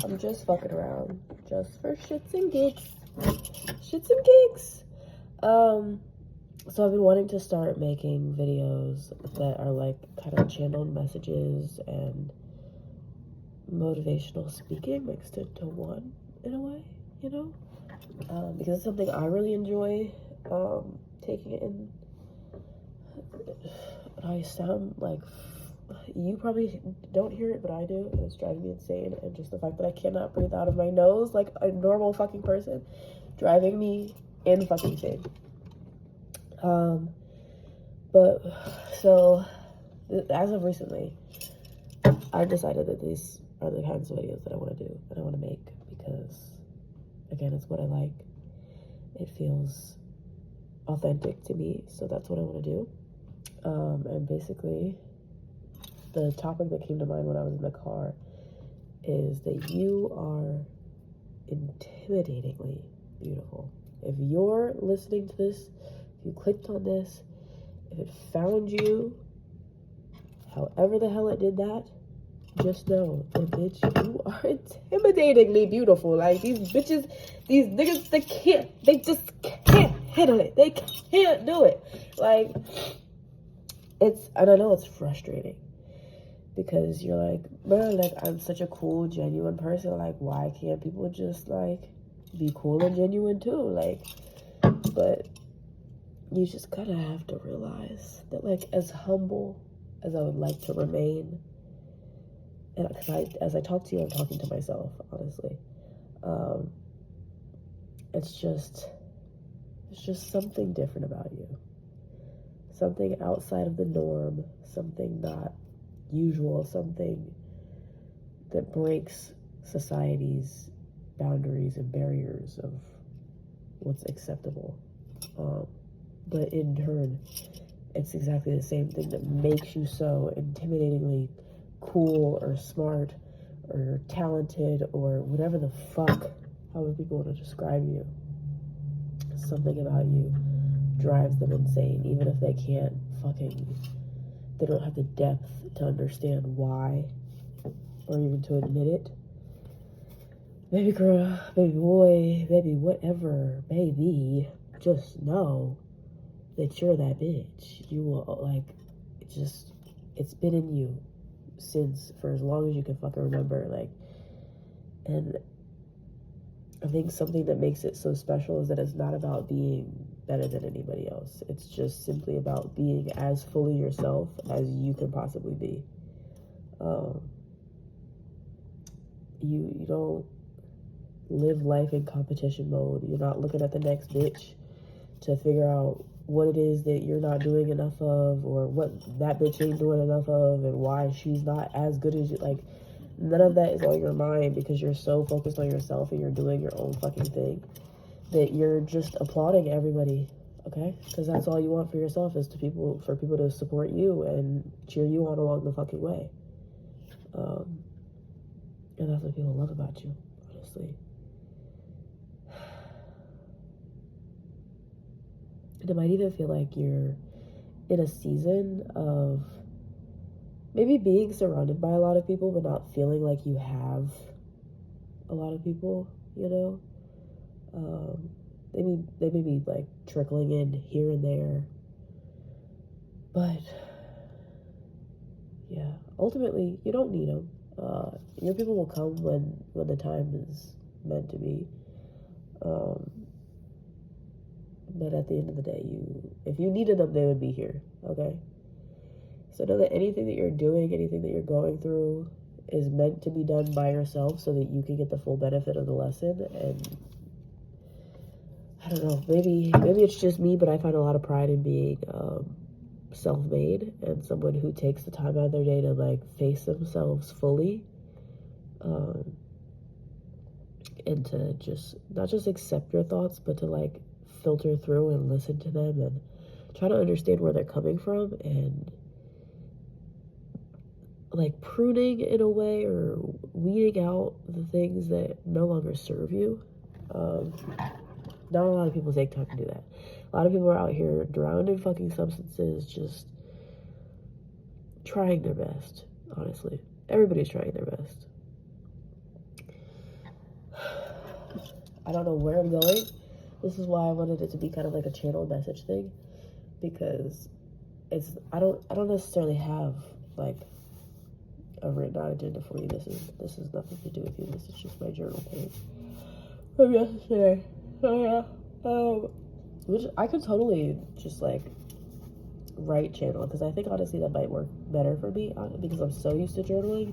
I'm just fucking around. Just for shits and gigs. Shits and gigs. So I've been wanting to start making videos that are like kind of channeled messages and motivational speaking mixed into one in a way, you know? Because it's something I really enjoy taking it in. I sound like, you probably don't hear it, but I do, and it's driving me insane. And just the fact that I cannot breathe out of my nose like a normal fucking person, driving me in fucking insane. But so as of recently, I've decided that these are the kinds of videos that I want to do, that I want to make, because again, it's what I like. It feels authentic to me, so that's what I want to do. And basically, the topic that came to mind when I was in the car is that you are intimidatingly beautiful. If you're listening to this, if you clicked on this, if it found you, however the hell it did that, just know that, bitch, you are intimidatingly beautiful. Like, these bitches, these niggas, they just can't handle it. They can't do it. Like, and I know it's frustrating, because you're like, bro, like, I'm such a cool, genuine person. Like, why can't people just, like, be cool and genuine too? Like, but you just kind of have to realize that, like, as humble as I would like to remain, and as I talk to you, I'm talking to myself, honestly. It's just something different about you. Something outside of the norm, something not usual, something that breaks society's boundaries and barriers of what's acceptable. But in turn, it's exactly the same thing that makes you so intimidatingly cool or smart or talented or whatever the fuck, however people want to describe you. Something about you drives them insane, even if they can't they don't have the depth to understand why, or even to admit it. Baby girl, baby boy, baby whatever, baby, just know that you're that bitch. You will, like, it's been in you for as long as you can fucking remember. Like, and I think something that makes it so special is that it's not about being better than anybody else. It's just simply about being as fully yourself as you can possibly be. You don't live life in competition mode. You're not looking at the next bitch to figure out what it is that you're not doing enough of, or what that bitch ain't doing enough of, and why she's not as good as you. Like, none of that is on your mind, because you're so focused on yourself and you're doing your own fucking thing that you're just applauding everybody, okay? Because that's all you want for yourself, is for people to support you and cheer you on along the fucking way. And that's what people love about you, honestly. And it might even feel like you're in a season of maybe being surrounded by a lot of people, but not feeling like you have a lot of people, you know? They may be like trickling in here and there, but yeah, ultimately you don't need them. Your people will come when the time is meant to be. But at the end of the day, if you needed them, they would be here, okay? So know that anything that you're doing, anything that you're going through is meant to be done by yourself so that you can get the full benefit of the lesson. And I don't know, maybe it's just me, but I find a lot of pride in being self-made and someone who takes the time out of their day to, like, face themselves fully, and to just not just accept your thoughts, but to, like, filter through and listen to them and try to understand where they're coming from, and, like, pruning in a way, or weeding out the things that no longer serve you. Not a lot of people take time to do that. A lot of people are out here drowned in fucking substances, just trying their best, honestly. Everybody's trying their best. I don't know where I'm going. This is why I wanted it to be kind of like a channel message thing, because I don't necessarily have like a written out agenda for you. This is nothing to do with you. This is just my journal page from yesterday. So yeah, which I could totally just like write channel, because I think honestly that might work better for me, because I'm so used to journaling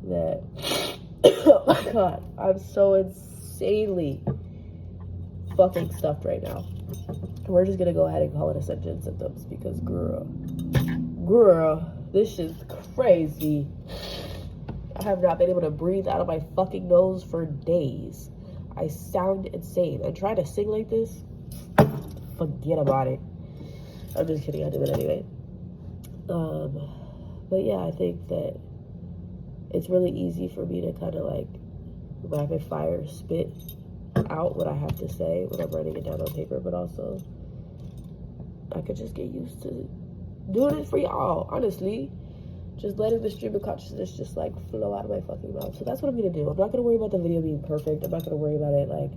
that oh my god, I'm so insanely fucking stuffed right now. We're just gonna go ahead and call it ascension symptoms, because girl, this is crazy. I have not been able to breathe out of my fucking nose for days. I sound insane. And trying to sing like this, forget about it. I'm just kidding, I do it anyway. But yeah, I think that it's really easy for me to kind of like rapid fire spit out what I have to say when I'm writing it down on paper, but also I could just get used to doing it for y'all, honestly. Just letting the stream of consciousness just like flow out of my fucking mouth. So that's what I'm gonna do. I'm not gonna worry about the video being perfect. I'm not gonna worry about it like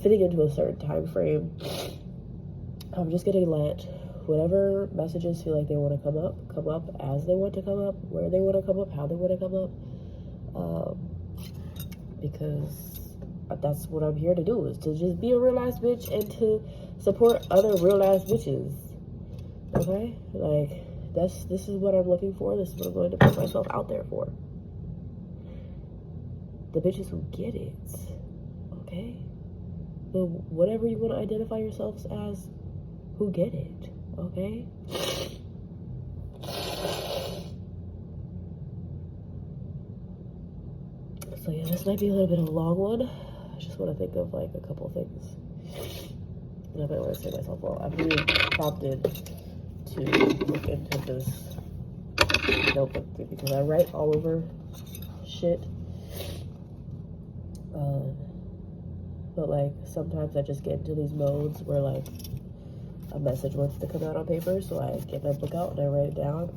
fitting into a certain time frame. I'm just gonna let whatever messages feel like they want to come up as they want to come up, where they want to come up, how they want to come up, because that's what I'm here to do, is to just be a real ass bitch and to support other real ass bitches. Okay, like this is what I'm looking for. This is what I'm going to put myself out there for. The bitches who get it. Okay, the whatever you want to identify yourselves as, who get it. Okay. So yeah, this might be a little bit of a long one. I just want to think of like a couple things. And I might want to say to myself, well, I'm really prompted to look into this notebook thing, because I write all over shit. But like sometimes I just get into these modes where like a message wants to come out on paper, so I get my book out and I write it down,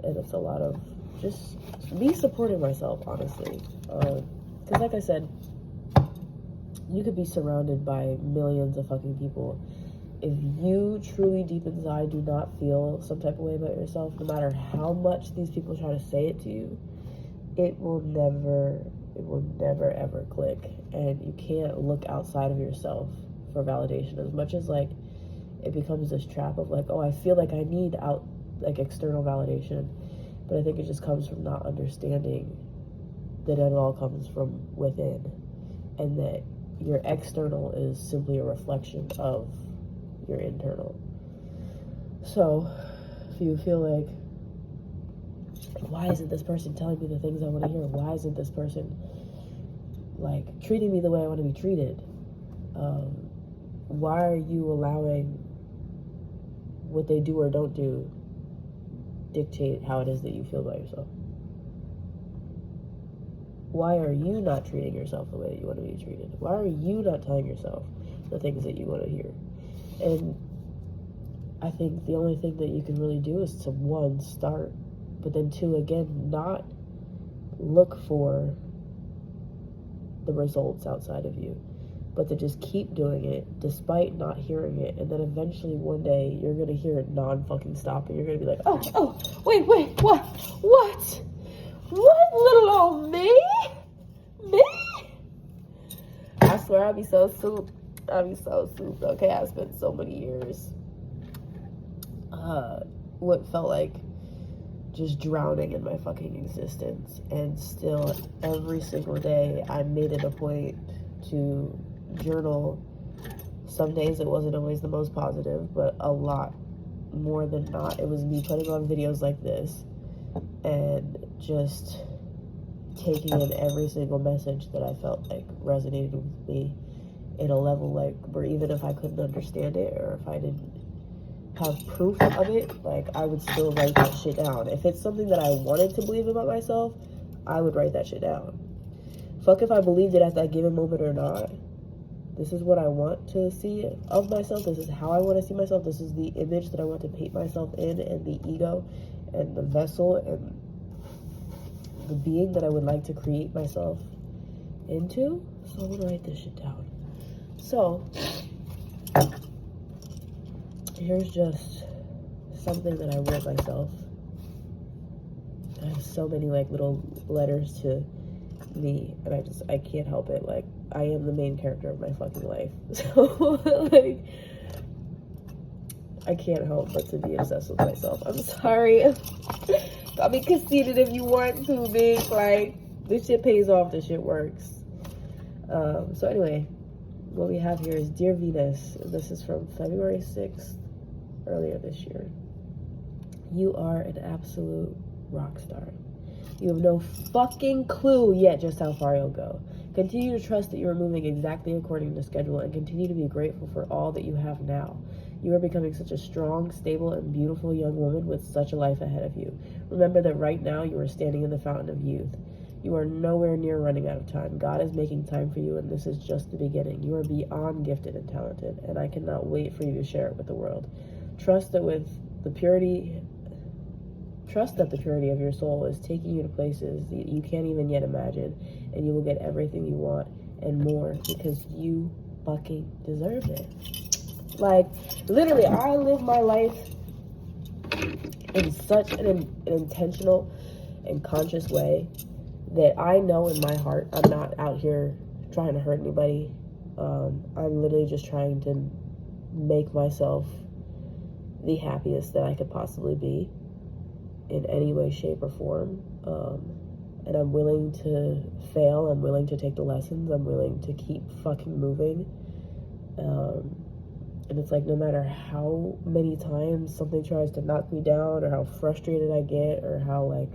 and it's a lot of just me supporting myself, honestly. Because like I said, you could be surrounded by millions of fucking people. If you truly deep inside do not feel some type of way about yourself, no matter how much these people try to say it to you, it will never ever click. And you can't look outside of yourself for validation. As much as like it becomes this trap of like, oh, I feel like I need external validation, but I think it just comes from not understanding that it all comes from within, and that your external is simply a reflection of your internal. So if you feel like, why isn't this person telling me the things I want to hear? Why isn't this person like treating me the way I want to be treated? Why are you allowing what they do or don't do dictate how it is that you feel about yourself? Why are you not treating yourself the way that you want to be treated? Why are you not telling yourself the things that you want to hear? And I think the only thing that you can really do is to, one, start, but then two, again, not look for the results outside of you, but to just keep doing it despite not hearing it. And then eventually one day you're going to hear it non-fucking stop, and you're going to be like, oh, wait, what, little old me? I swear I'll be so souped, okay? I spent so many years, what felt like just drowning in my fucking existence, and still every single day I made it a point to journal. Some days it wasn't always the most positive, but a lot more than not, it was me putting on videos like this and just taking in every single message that I felt like resonated with me in a level like where even if I couldn't understand it, or if I didn't have proof of it, like I would still write that shit down. If it's something that I wanted to believe about myself, I would write that shit down. Fuck if I believed it at that given moment or not. This is what I want to see of myself. This is how I want to see myself. This is the image that I want to paint myself in, and the ego and the vessel and the being that I would like to create myself into. So I'm gonna write this shit down. So, here's just something that I wrote myself. I have so many like little letters to me, and I can't help it. Like, I am the main character of my fucking life. So, like, I can't help but to be obsessed with myself. I'm sorry. I'll be conceited if you want to, bitch. Like, this shit pays off. This shit works. So anyway, what we have here is Dear Venus. This is from February 6th, earlier this year. You are an absolute rock star. You have no fucking clue yet just how far you'll go. Continue to trust that you are moving exactly according to schedule, and continue to be grateful for all that you have now. You are becoming such a strong, stable, and beautiful young woman with such a life ahead of you. Remember that right now you are standing in the fountain of youth. You are nowhere near running out of time. God is making time for you, and this is just the beginning. You are beyond gifted and talented, and I cannot wait for you to share it with the world. Trust that the purity of your soul is taking you to places that you can't even yet imagine, and you will get everything you want and more, because you fucking deserve it. Like, literally, I live my life in such an intentional and conscious way that I know in my heart I'm not out here trying to hurt anybody. I'm literally just trying to make myself the happiest that I could possibly be in any way, shape, or form. And I'm willing to fail. I'm willing to take the lessons. I'm willing to keep fucking moving. And it's like, no matter how many times something tries to knock me down, or how frustrated I get, or how like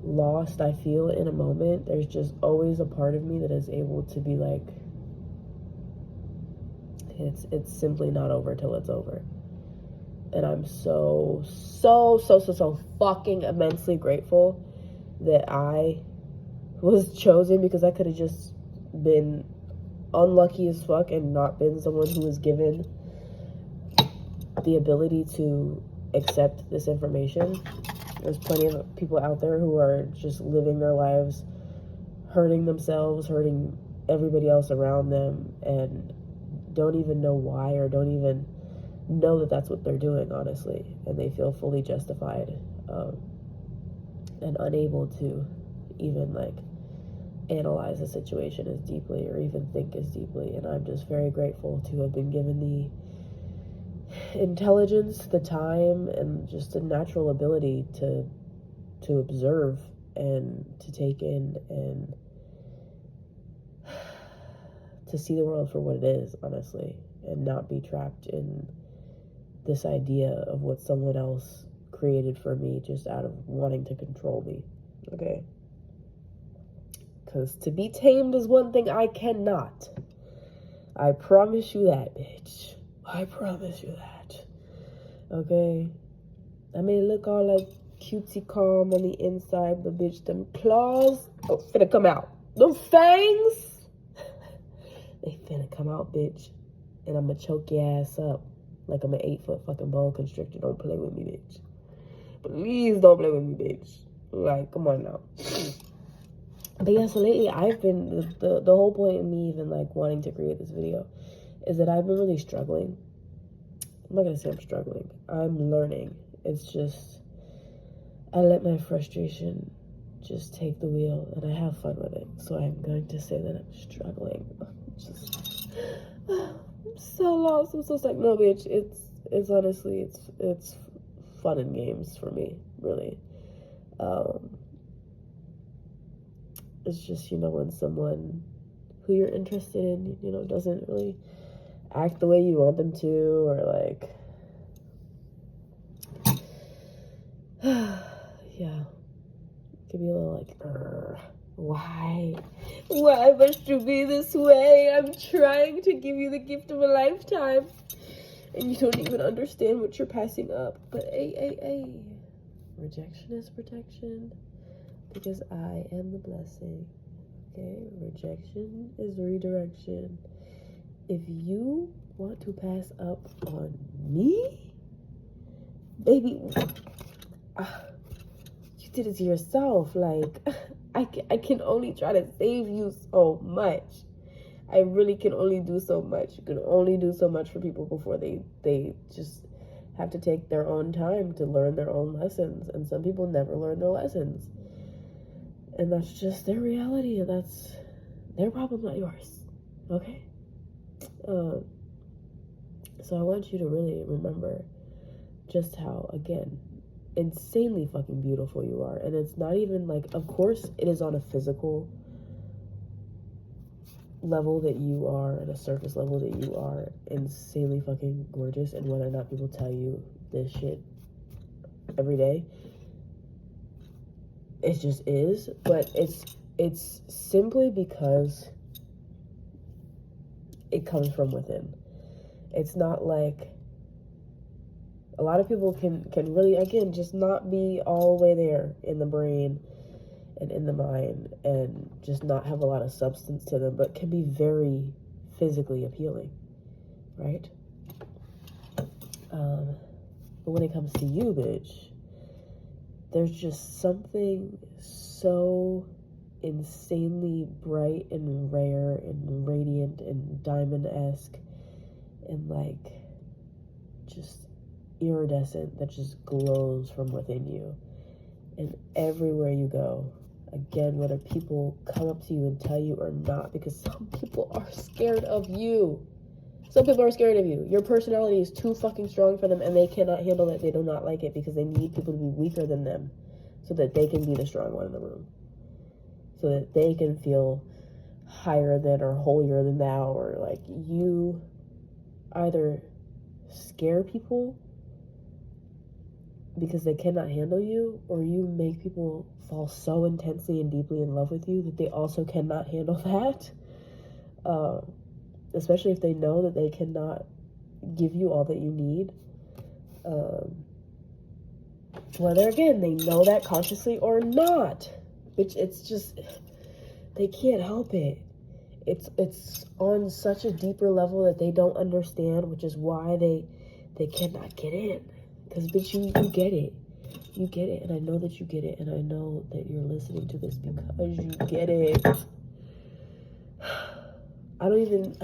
lost I feel in a moment, there's just always a part of me that is able to be like, it's simply not over till it's over. And I'm so fucking immensely grateful that I was chosen, because I could have just been unlucky as fuck and not been someone who was given the ability to accept this information. There's plenty of people out there who are just living their lives hurting themselves, hurting everybody else around them, and don't even know why, or don't even know that that's what they're doing, honestly. And they feel fully justified and unable to even like analyze a situation as deeply, or even think as deeply. And I'm just very grateful to have been given the intelligence, the time, and just the natural ability to observe and to take in and to see the world for what it is, honestly, and not be trapped in this idea of what someone else created for me just out of wanting to control me. Okay? Because to be tamed is one thing I cannot. I promise you that, bitch. I promise you that. Okay? I may look all like cutesy calm on the inside, but bitch, them claws finna come out. Them fangs, they finna come out, bitch. And I'ma choke your ass up like I'm an 8-foot fucking boa constrictor. Don't play with me, bitch. Please don't play with me, bitch. Like, come on now. But yeah, so lately I've been, the whole point of me even like wanting to create this video is that I've been really struggling. I'm not gonna say I'm struggling. I'm learning. It's just, I let my frustration just take the wheel, and I have fun with it. So I'm going to say that I'm struggling. I'm so lost. I'm so stuck. No, bitch. It's honestly, it's fun and games for me, really. It's just, when someone who you're interested in, doesn't really act the way you want them to, or like, yeah, it could be a little like, why must you be this way? I'm trying to give you the gift of a lifetime, and you don't even understand what you're passing up. But hey, rejection is protection, because I am the blessing. Okay, rejection is redirection. If you want to pass up on me, baby, you did it to yourself. Like, I can only try to save you so much. I really can only do so much. You can only do so much for people before they just have to take their own time to learn their own lessons. And some people never learn their lessons. And that's just their reality, and that's their problem, not yours. Okay? So I want you to really remember just how, again, insanely fucking beautiful you are. And it's not even like, of course it is on a physical level that you are, at a surface level that you are insanely fucking gorgeous, and whether or not people tell you this shit every day, it just is. But it's simply because it comes from within. It's not like, a lot of people can really, again, just not be all the way there in the brain and in the mind, and just not have a lot of substance to them, but can be very physically appealing, right? But when it comes to you, bitch, there's just something so insanely bright and rare and radiant and diamond-esque and like just iridescent that just glows from within you. And everywhere you go, again, whether people come up to you and tell you or not, because some people are scared of you. Some people are scared of you. Your personality is too fucking strong for them, and they cannot handle it. They do not like it, because they need people to be weaker than them so that they can be the strong one in the room. So that they can feel higher than or holier than thou, or like, you either scare people because they cannot handle you, or you make people fall so intensely and deeply in love with you that they also cannot handle that. Especially if they know that they cannot give you all that you need. Whether, again, they know that consciously or not. Which, it's just, they can't help it. It's on such a deeper level that they don't understand, which is why they cannot get in. Because, bitch, you get it. You get it, and I know that you get it, and I know that you're listening to this because you get it. I don't even,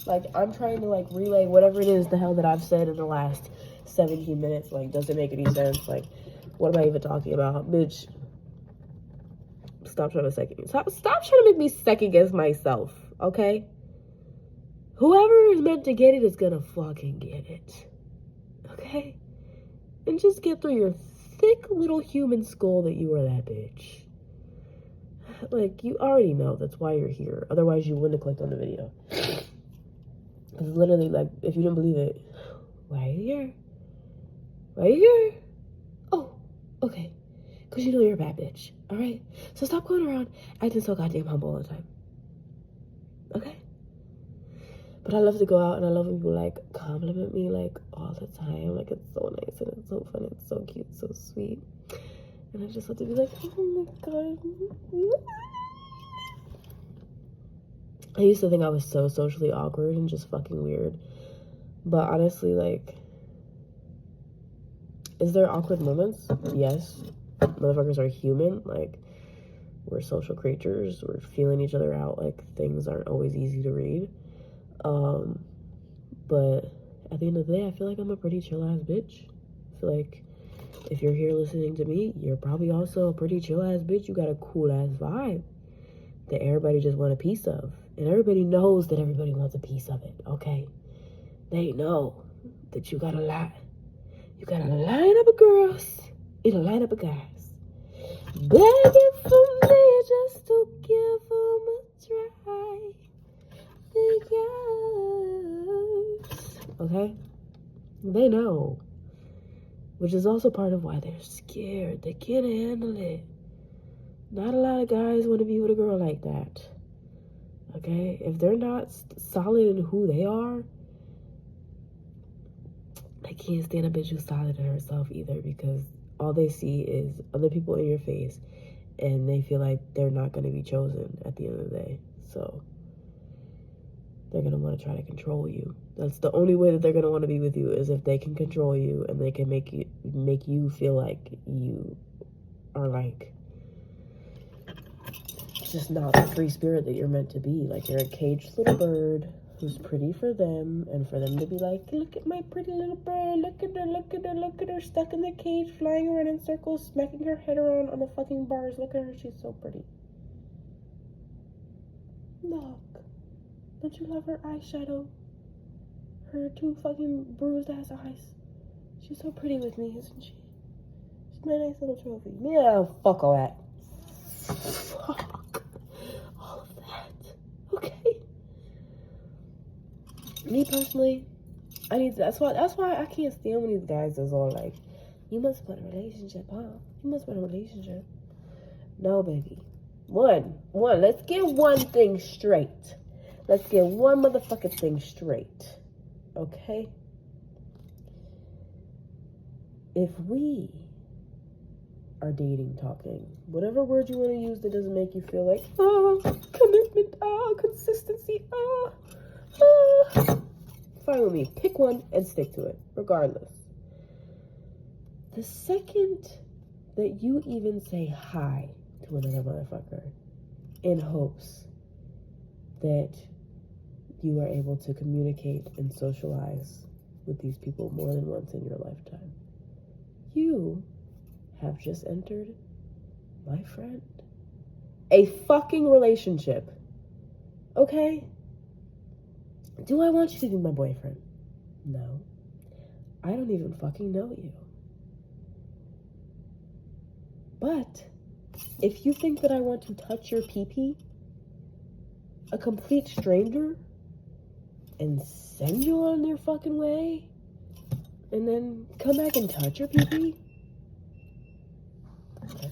like, I'm trying to, like, relay whatever it is the hell that I've said in the last 17 minutes. Like, does it make any sense? Like, what am I even talking about? Bitch, stop trying to make me second guess myself, okay? Whoever is meant to get it is gonna fucking get it, okay? And just get through your thick little human skull that you are that bitch. Like, you already know that's why you're here. Otherwise, you wouldn't have clicked on the video. It's literally like, if you didn't believe it, why are you here? Why are you here? Oh, okay. Because you know you're a bad bitch, all right? So stop going around acting so goddamn humble all the time, okay? But I love to go out, and I love when people, like, compliment me, like, all the time. Like, it's so nice, and it's so fun, and it's so cute, so sweet. And I just have to be like, oh my god. I used to think I was so socially awkward and just fucking weird. But honestly, like, is there awkward moments? Yes. Motherfuckers are human. Like, we're social creatures. We're feeling each other out. Like, things aren't always easy to read. But at the end of the day, I feel like I'm a pretty chill ass bitch. I feel like if you're here listening to me, you're probably also a pretty chill ass bitch. You got a cool ass vibe that everybody just want a piece of. And everybody knows that everybody wants a piece of it, okay? They know that you got a lot. You got a lineup of girls and a lineup of guys begging for me just to give them a try. Okay? They know. Which is also part of why they're scared. They can't handle it. Not a lot of guys want to be with a girl like that. Okay? If they're not solid in who they are, they can't stand a bitch who's solid in herself either, because all they see is other people in your face, and they feel like they're not going to be chosen at the end of the day. So they're going to want to try to control you. That's the only way that they're going to want to be with you, is if they can control you and they can make you feel like you are like That's just not the free spirit that you're meant to be. Like, you're a caged little bird who's pretty for them, and for them to be like, look at my pretty little bird, look at her, look at her, look at her, stuck in the cage, flying around in circles, smacking her head around on the fucking bars. Look at her, she's so pretty. Look, don't you love her eyeshadow? Her two fucking bruised ass eyes. She's so pretty with me, isn't she? She's my nice little trophy. Yeah, fuck all that. Fuck all of that. Okay. Me personally, I need to, that's why I can't stand when these guys is all like, you must want a relationship, huh? You must want a relationship. No, baby. One, let's get one thing straight. Let's get one motherfucking thing straight. Okay? If we are dating, talking, whatever word you want to use that doesn't make you feel like, commitment, consistency, fine with me. Pick one and stick to it, regardless. The second that you even say hi to another motherfucker in hopes that you are able to communicate and socialize with these people more than once in your lifetime, you have just entered, my friend, a fucking relationship. Okay? Do I want you to be my boyfriend? No. I don't even fucking know you. But if you think that I want to touch your pee-pee, a complete stranger, and send you on your fucking way, and then come back and touch your pee-pee, okay.